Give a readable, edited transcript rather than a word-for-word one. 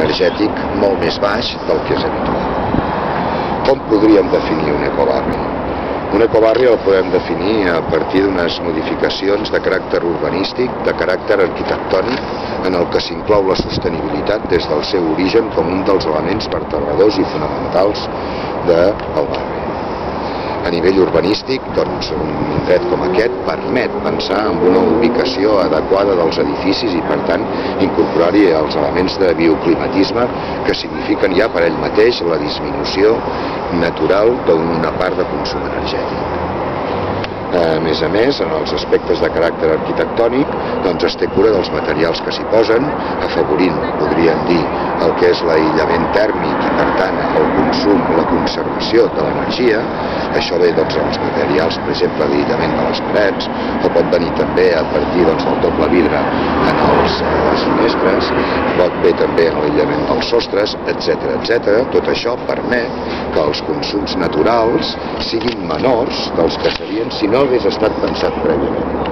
energètic molt més baix del que és habitual. Com podríem definir un ecobarri? Un ecobarri el podem definir a partir d'unes modificacions de caràcter urbanístic, de caràcter arquitectònic, en el que s'inclou la sostenibilitat des del seu origen com un dels elements vertebradors i fonamentals del barri. A nivell urbanístic, doncs, un indret com aquest permet pensar en una ubicació adequada dels edificis i, per tant, incorporar-hi els elements de bioclimatisme que signifiquen ja per ell mateix la disminució natural d'una part de consum energètic. A més, en els aspectes de caràcter arquitectònic, doncs es té cura dels materials que s'hi posen, afavorint, podríem dir, el que és l'aïllament tèrmic i, per tant, el consum, la conservació de l'energia. Això ve dels materials, per exemple, d'aïllament de les parets, o pot venir també a partir del doble vidre en les finestres, pot ve també en l'aïllament dels sostres, etc. Tot això permet que els consums naturals siguin menors dels que serien si no hagués estat pensat prèviament.